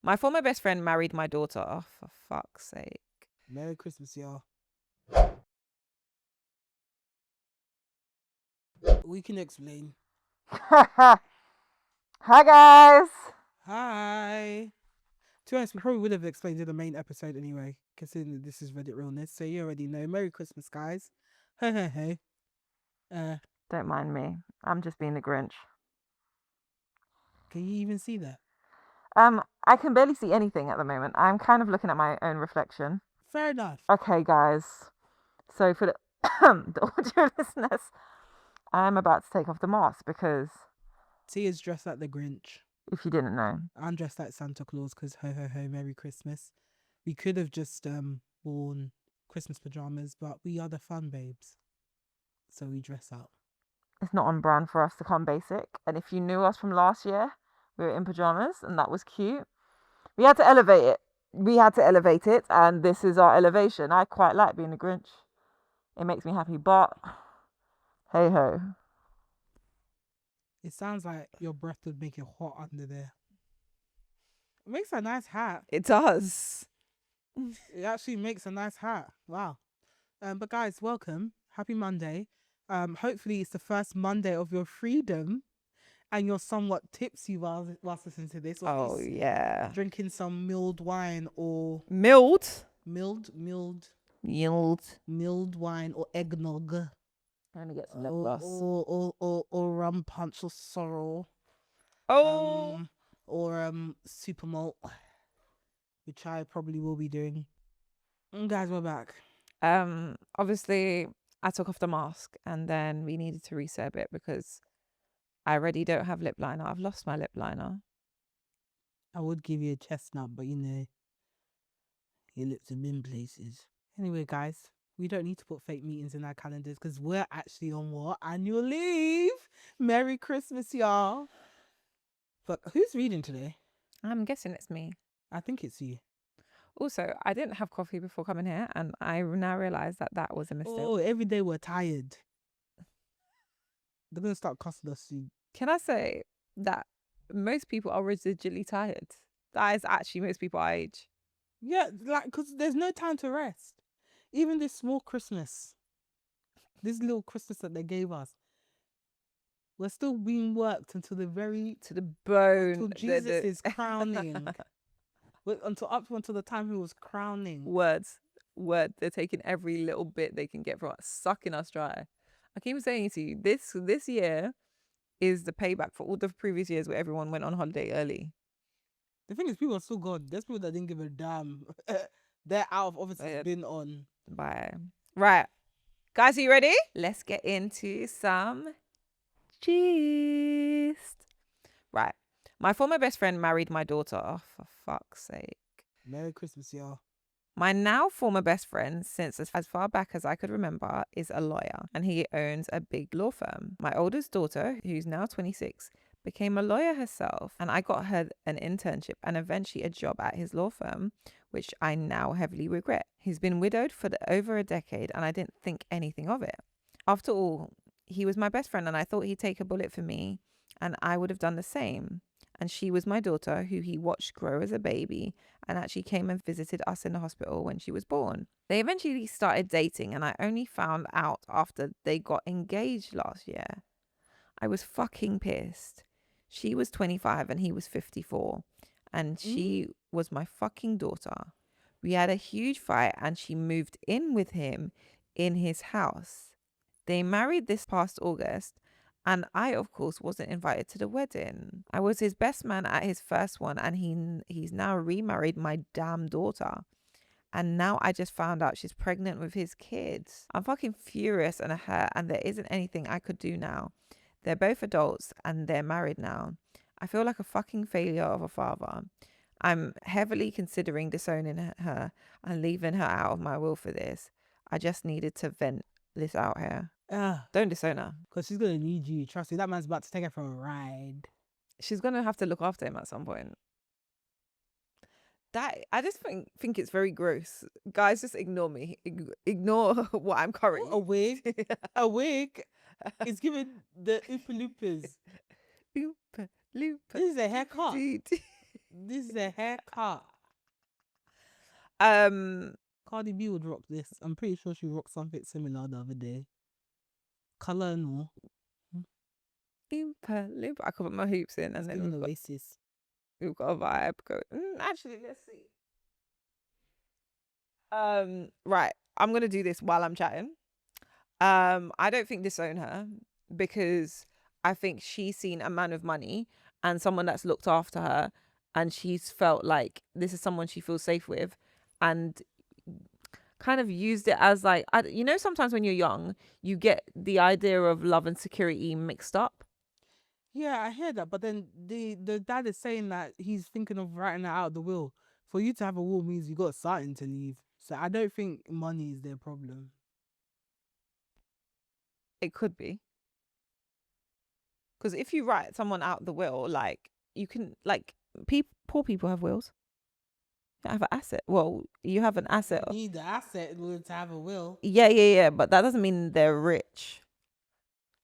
My former best friend married my daughter. Oh, for fuck's sake. Merry Christmas, y'all. We can explain. Hi, guys. Hi. To be honest, we probably would have explained in the main episode anyway, considering that this is Reddit Realness. So you already know. Merry Christmas, guys. Hey, hey, hey. Don't mind me. I'm just being the Grinch. Can you even see that? I can barely see anything at the moment. I'm kind of looking at my own reflection. Fair enough. Okay, guys. So for the, the audio listeners, I'm about to take off the mask because Tia's dressed like the Grinch. if you didn't know, I'm dressed like Santa Claus because ho ho ho, Merry Christmas. We could have just worn Christmas pajamas, but we are the fun babes, so we dress up. it's not on brand for us to come basic. And if you knew us from last year, we were in pajamas and that was cute. We had to elevate it. And this is our elevation. I quite like being a Grinch. It makes me happy, but hey ho. It sounds like your breath would make it hot under there. It makes a nice hat. It does. It actually makes a nice hat. Wow. But guys, welcome. Happy Monday. Hopefully it's the first Monday of your freedom and you're somewhat tipsy whilst listening to this. Or at Oh, least yeah. drinking some milled wine or Milled milled wine or eggnog. I'm gonna get some lip gloss. Or rum punch or sorrel. Oh. Or super malt, which I probably will be doing. Guys, we're back. Obviously, I took off the mask and then we needed to reset a bit because I already don't have lip liner. I've lost my lip liner. I would give you a chestnut, but you know, your lips have been places. Anyway, guys, we don't need to put fake meetings in our calendars because we're actually on what? Annual leave. Merry Christmas, y'all. But who's reading today? I'm guessing it's me. I think it's you. Also, I didn't have coffee before coming here and I now realise that was a mistake. Oh, every day we're tired. They're going to start cussing us soon. Can I say that most people are residually tired? That is actually most people our age. Yeah, like, because there's no time to rest. Even this small Christmas, this little Christmas that they gave us, we're still being worked until the very... To the bone. Until Jesus is crowning. Until the time he was crowning. Words. They're taking every little bit they can get from us, sucking us dry. I keep saying to you, this year is the payback for all the previous years where everyone went on holiday early. The thing is, people are still gone. There's people that didn't give a damn. They're out of office. It's been on. Bye. Right. Guys, are you ready? Let's get into some gist. Right. My former best friend married my daughter. Oh, for fuck's sake. Merry Christmas, y'all. My now former best friend, since as far back as I could remember, is a lawyer and he owns a big law firm. My oldest daughter, who's now 26, became a lawyer herself and I got her an internship and eventually a job at his law firm, which I now heavily regret. He's been widowed for over a decade and I didn't think anything of it. After all, he was my best friend and I thought he'd take a bullet for me and I would have done the same. And she was my daughter who he watched grow as a baby and actually came and visited us in the hospital when she was born. They eventually started dating and I only found out after they got engaged last year. I was fucking pissed. She was 25 and he was 54 and she was my fucking daughter. We had a huge fight and she moved in with him in his house. They married this past August and I, of course, wasn't invited to the wedding. I was his best man at his first one and he's now remarried my damn daughter. And now I just found out she's pregnant with his kids. I'm fucking furious and hurt and there isn't anything I could do now. They're both adults and they're married now. I feel like a fucking failure of a father. I'm heavily considering disowning her and leaving her out of my will for this. I just needed to vent this out here. Don't disown her. Because she's going to need you. Trust me, that man's about to take her for a ride. She's going to have to look after him at some point. I just think it's very gross. Guys, just ignore me. Ignore what I'm currently. A wig? A wig is giving the Oompa Loompas. Oompa Loompa. This is a haircut. This is a haircut. Um, Cardi B would rock this. I'm pretty sure she rocked something similar the other day. Color and all. Loompa, Loompa. I could put my hoops in, It's and then giving Oasis. we've got a vibe going. Actually, let's see. Right. I'm gonna do this while I'm chatting. I don't think disown her because I think she's seen a man of money and someone that's looked after her, and she's felt like this is someone she feels safe with, and kind of used it as like, sometimes when you're young, you get the idea of love and security mixed up. Yeah, I hear that, but then the dad is saying that he's thinking of writing it out of the will. For you to have a will means you got something to leave. So I don't think money is their problem. It could be. Because if you write someone out the will, like you can, like poor people have wills. You have an asset. Well, you have an asset. You need the asset in order to have a will. Yeah. But that doesn't mean they're rich.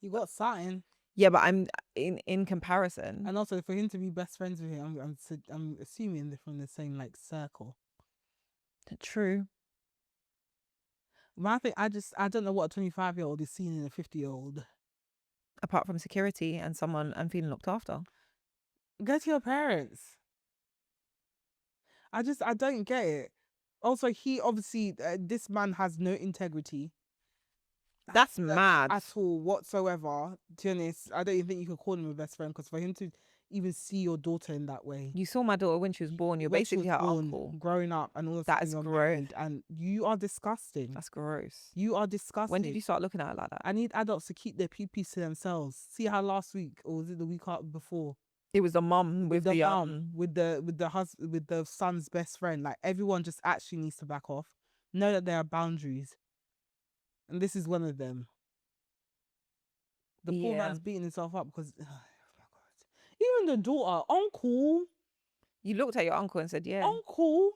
You got something. Yeah, but I'm in comparison. And also for him to be best friends with him, I'm assuming they're from the same like circle. True. But I think I don't know what a 25-year-old is seeing in a 50-year-old. Apart from security and someone and feeling looked after. Go to your parents. I don't get it. Also, he obviously this man has no integrity. That's mad. At all whatsoever. To be honest, I don't even think you could call him a best friend, because for him to even see your daughter in that way, You saw my daughter when she was born. You're when she basically was her born, uncle. growing up, and all of a That sudden is you're gross. married, and you are disgusting. That's gross. You are disgusting. When did you start looking at her like that? I need adults to keep their pee-pees to themselves. See how last week, or was it the week before? It was the mum with the mum with the husband, with the son's best friend. Like, everyone just actually needs to back off. Know that there are boundaries, and this is one of them. The poor man's beating himself up because, oh my God. Even the daughter, uncle. You looked at your uncle and said, yeah. Uncle.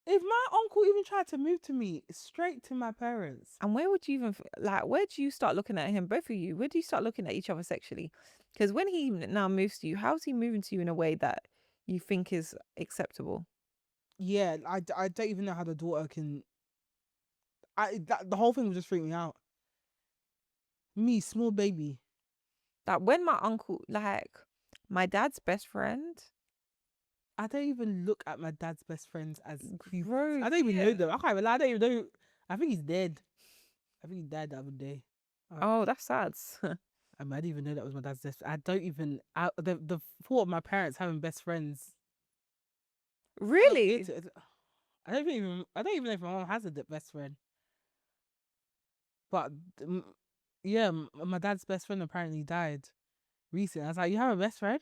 If my uncle even tried to move to me, straight to my parents. And where would you even, like, where do you start looking at him, both of you? Where do you start looking at each other sexually? Because when he now moves to you, how's he moving to you in a way that you think is acceptable? Yeah, I don't even know how the daughter can. The whole thing was just freaking me out. Me, small baby. Like, when my uncle, like, my dad's best friend. I don't even look at my dad's best friends as creepy. Gross, I don't even know them. I can't even lie. I don't even know. I think he's dead. I think he died the other day. Oh, that's sad. I didn't even know that was my dad's best. I don't even. The thought of my parents having best friends. Really? I don't even know if my mom has a best friend. But yeah, my dad's best friend apparently died recently. I was like, you have a best friend?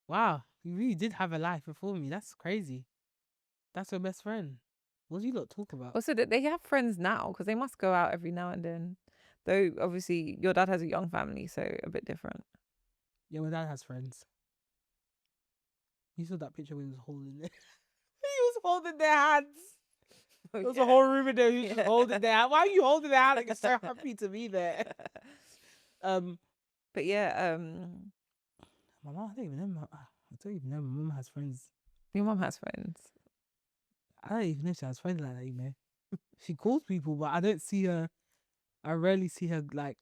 Wow, you really did have a life before me. That's crazy. That's your best friend. What do you lot talk about? Also, that they have friends now because they must go out every now and then. Though obviously your dad has a young family, so a bit different. Yeah, my dad has friends. You saw that picture when he was holding it. He was holding their hands. There was a whole room in there. He was just holding their hand. Why are you holding their hand? Like, you're so happy to be there. But yeah, my mom, I don't even know. I don't even know my mom has friends. your mom has friends. I don't even know if she has friends like that, you know. She calls people, but I don't see her. I rarely see her like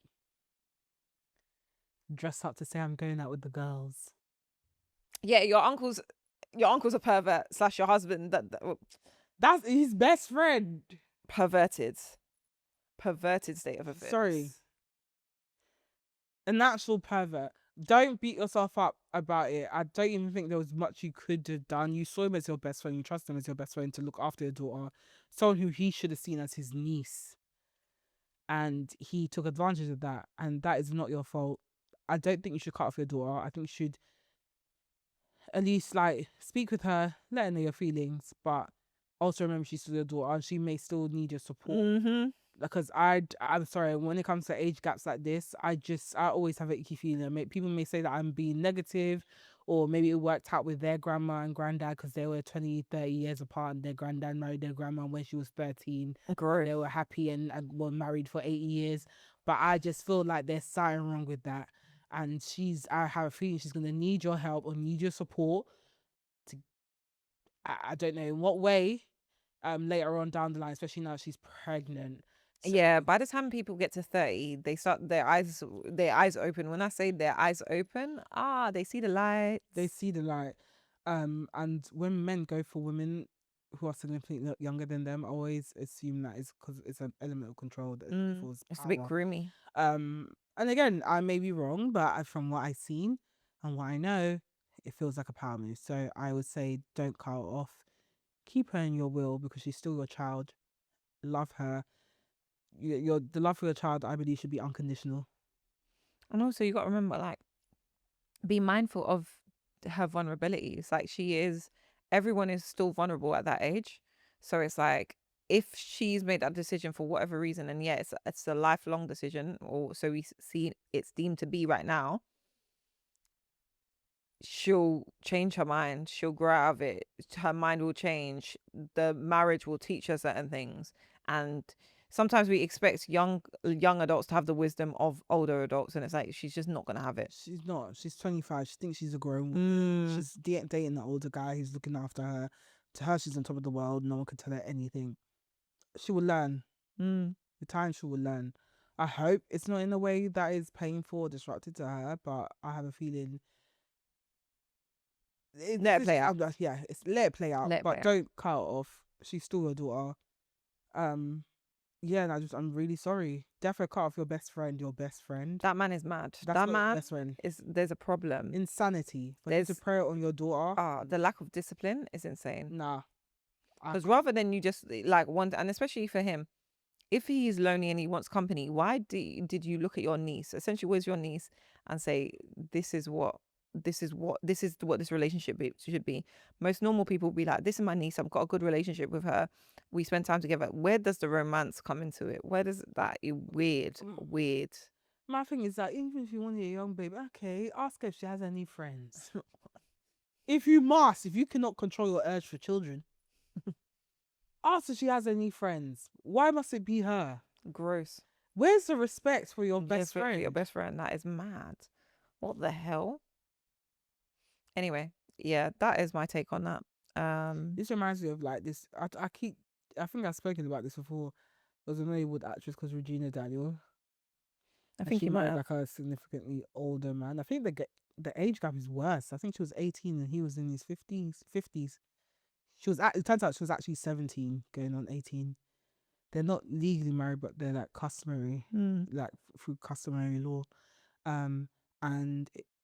dress up to say I'm going out with the girls. Yeah, your uncle's a pervert / your husband That's his best friend. Perverted state of affairs. Sorry, an actual pervert. Don't beat yourself up about it. I don't even think there was much you could have done. You saw him as your best friend. You trust him as your best friend to look after your daughter, someone who he should have seen as his niece, and he took advantage of that. And that is not your fault. I don't think you should cut off your daughter. I think you should at least like speak with her, let her know your feelings, but also remember she's still your daughter and she may still need your support. Mm-hmm. Because I'm sorry, when it comes to age gaps like this, I always have an icky feeling. People may say that I'm being negative, or maybe it worked out with their grandma and granddad because they were 20, 30 years apart, and their granddad married their grandma when she was 13. Gross. They were happy and were married for 80 years. But I just feel like there's something wrong with that. and I have a feeling she's gonna need your help or need your support to, I don't know in what way, later on down the line, especially now she's pregnant. So Yeah, by the time people get to 30, they start their eyes open. When I say their eyes open, they see the light. they see the light. And when men go for women who are significantly younger than them, I always assume that it's because it's an element of control that feels It's a bit power. groomy. And again, I may be wrong, but from what I've seen and what I know, it feels like a power move. So I would say don't cut her off. Keep her in your will because she's still your child. Love her. The love for your child, I believe, should be unconditional. And also, you got to remember, like, be mindful of her vulnerabilities. Like, everyone is still vulnerable at that age. So it's like, if she's made that decision for whatever reason, and yeah, it's a lifelong decision, or so we see it's deemed to be right now, she'll change her mind. She'll grow out of it. Her mind will change. The marriage will teach her certain things. And sometimes we expect young adults to have the wisdom of older adults, and it's like she's just not gonna have it. She's not. She's 25. She thinks she's a grown. Mm. She's dating the older guy who's looking after her. To her, she's on top of the world. No one can tell her anything. She will learn. With time, she will learn. I hope it's not in a way that is painful or disruptive to her, but I have a feeling. Let it play out. Yeah, it's let it play out, Let it but play out. don't cut her off. She's still your daughter. Yeah, and I'm really sorry. Definitely cut off your best friend. That man is mad. That's That not your man best friend. there's a problem. Insanity. For you to There's prey on your daughter. the lack of discipline is insane. Nah. Because rather than you just like want, and especially for him, if he is lonely and he wants company, why did you look at your niece? Essentially, where's your niece and say, this is what this relationship should be. Most normal people will be like, this is my niece. I've got a good relationship with her. We spend time together. Where does the romance come into it? Where does that weird? My thing is that even if you want a young baby, okay, ask her if she has any friends. If you cannot control your urge for children, ask if she has any friends. Why must it be her? Gross. Where's the respect for your best friend? For your best friend. That is mad. What the hell? Anyway, yeah, that is my take on that. This reminds me of like this. I think I've spoken about this before. There was a Nollywood actress called Regina Daniel. I think she you might married have. like a significantly older man. I think the age gap is worse. I think she was 18 and he was in his 50s. It turns out she was actually 17 going on 18. They're not legally married, but they're like customary, like through customary law. And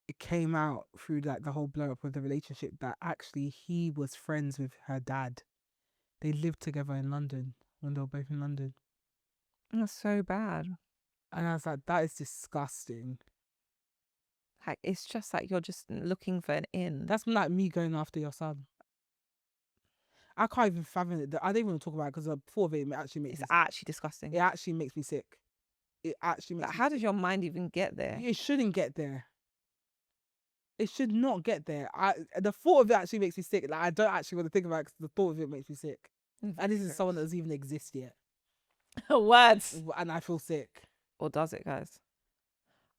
it came out through like the whole blow up of the relationship that actually he was friends with her dad. They lived together in London when they were both in London. That's so bad. And I was like, that is disgusting. Like, it's just like you're just looking for an in. That's like me going after your son. I can't even fathom it. I don't even want to talk about it because the thought of it actually makes It's actually disgusting. It actually makes me sick. It actually makes Like, how does your mind even get there? It shouldn't get there. It should not get there. The thought of it actually makes me sick. Like, I don't actually want to think about it because the thought of it makes me sick. And this is someone that doesn't even exist yet. Words. And I feel sick. Or does it, guys?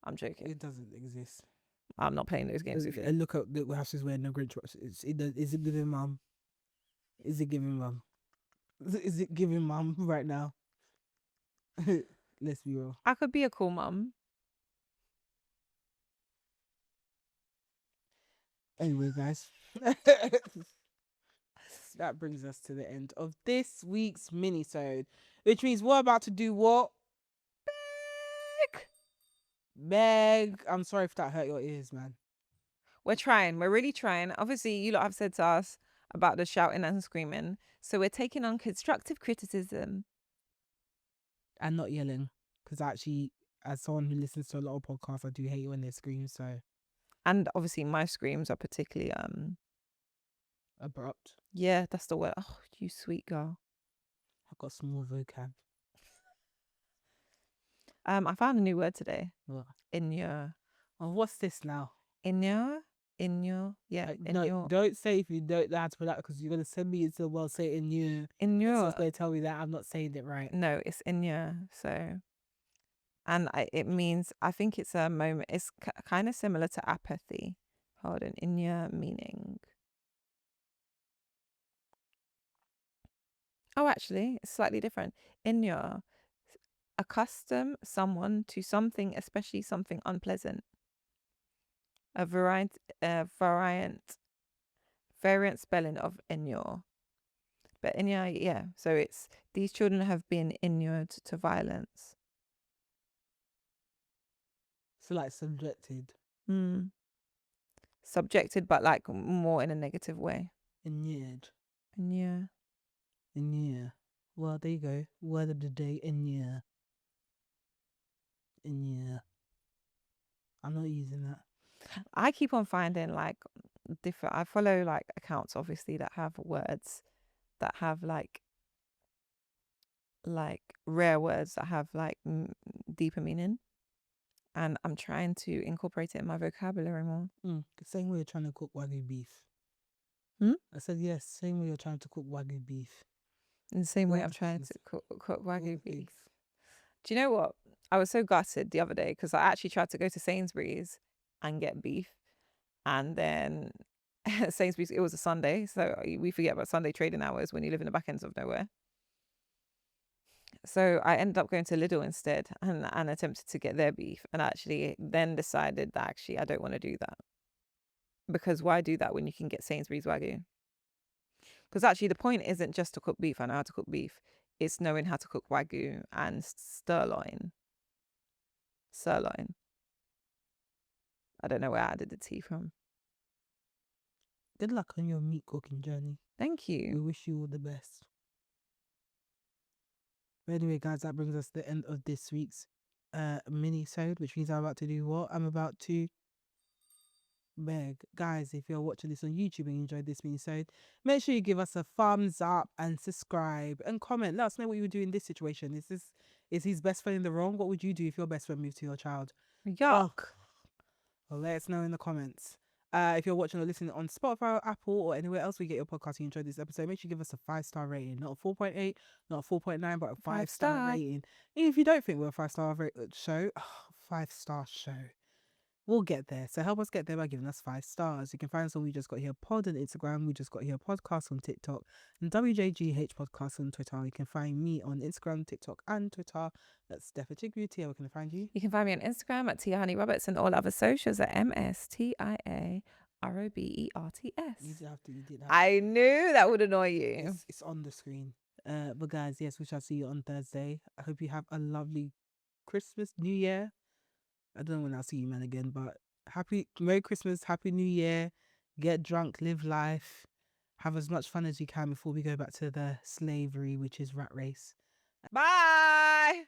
I'm joking. It doesn't exist. I'm not playing those games with you. Look at the house she's wearing no Grinch watch. Is it giving mum? Is it giving mum? Is it giving mum right now? Let's be real. I could be a cool mum. Anyway, guys. That brings us to the end of this week's mini-sode, which means we're about to do what? Meg. I'm sorry if that hurt your ears, man. We're trying. We're really trying. Obviously, you lot have said to us about the shouting and screaming. So we're taking on constructive criticism. And not yelling. Because actually, as someone who listens to a lot of podcasts, I do hate when they scream, so. And obviously, my screams are particularly abrupt. Yeah, that's the word. Oh, you sweet girl. I've got small vocab. I found a new word today. What? Inure. Oh, what's this now? Inure? Yeah. No, don't say if you don't know how to pronounce it because you're going to send me into the world saying inure. Inure. So it's going to tell me that I'm not saying it right. No, it's inure. So, And it means, I think it's a moment, it's kind of similar to apathy. Hold on, inya meaning. Oh, actually, it's slightly different. Inya, accustom someone to something, especially something unpleasant. A variant spelling of inure. But inya, yeah. So it's these children have been inured to violence. So like subjected. Subjected, but like more in a negative way. Inured. Inure. Inure. Well, there you go. Word of the day, inure. Inure. I'm not using that. I keep on finding like different. I follow like accounts, obviously, that have words that have like rare words that have like deeper meaning, and I'm trying to incorporate it in my vocabulary more. Same way you're trying to cook wagyu beef. I said yes. Same way you're trying to cook wagyu beef. In the same way I'm trying to cook wagyu beef. Do you know what? I was so gutted the other day because I actually tried to go to Sainsbury's and get beef, and then Sainsbury's, it was a Sunday, so we forget about Sunday trading hours when you live in the back ends of nowhere. So I ended up going to Lidl instead and attempted to get their beef, and actually then decided that actually I don't want to do that, because why do that when you can get Sainsbury's Wagyu? Because actually the point isn't just to cook beef. I know how to cook beef. It's knowing how to cook Wagyu and sirloin. I don't know where I added the T from. Good luck on your meat cooking journey. Thank you. We wish you all the best. But anyway, guys, that brings us to the end of this week's mini-sode, which means I'm about to do what? I'm about to beg. Guys, if you're watching this on YouTube and you enjoyed this mini-sode, make sure you give us a thumbs up and subscribe and comment. Let us know what you would do in this situation. Is his best friend in the wrong? What would you do if your best friend moved to your child? Yuck. Well, let us know in the comments. If you're watching or listening on Spotify or Apple or anywhere else we get your podcast and you enjoyed this episode, make sure you give us a 5-star rating. Not a 4.8, not a 4.9, but a 5-star rating. And if you don't think we're a 5-star show, 5-star show, we'll get there. So help us get there by giving us 5 stars. You can find us on We Just Got Here Pod on Instagram, We Just Got Here Podcast on TikTok, and WJGH Podcast on Twitter. You can find me on Instagram, TikTok, and Twitter. That's Steph Tia. Where can I find you? You can find me on Instagram at Tia Honey Roberts, and all other socials at MSTIAROBERTS. You did have I knew that would annoy you. It's on the screen. But guys, yes, we shall see you on Thursday. I hope you have a lovely Christmas, New Year. I don't know when I'll see you, man, again, but Merry Christmas, Happy New Year. Get drunk, live life, have as much fun as you can before we go back to the slavery, which is rat race. Bye.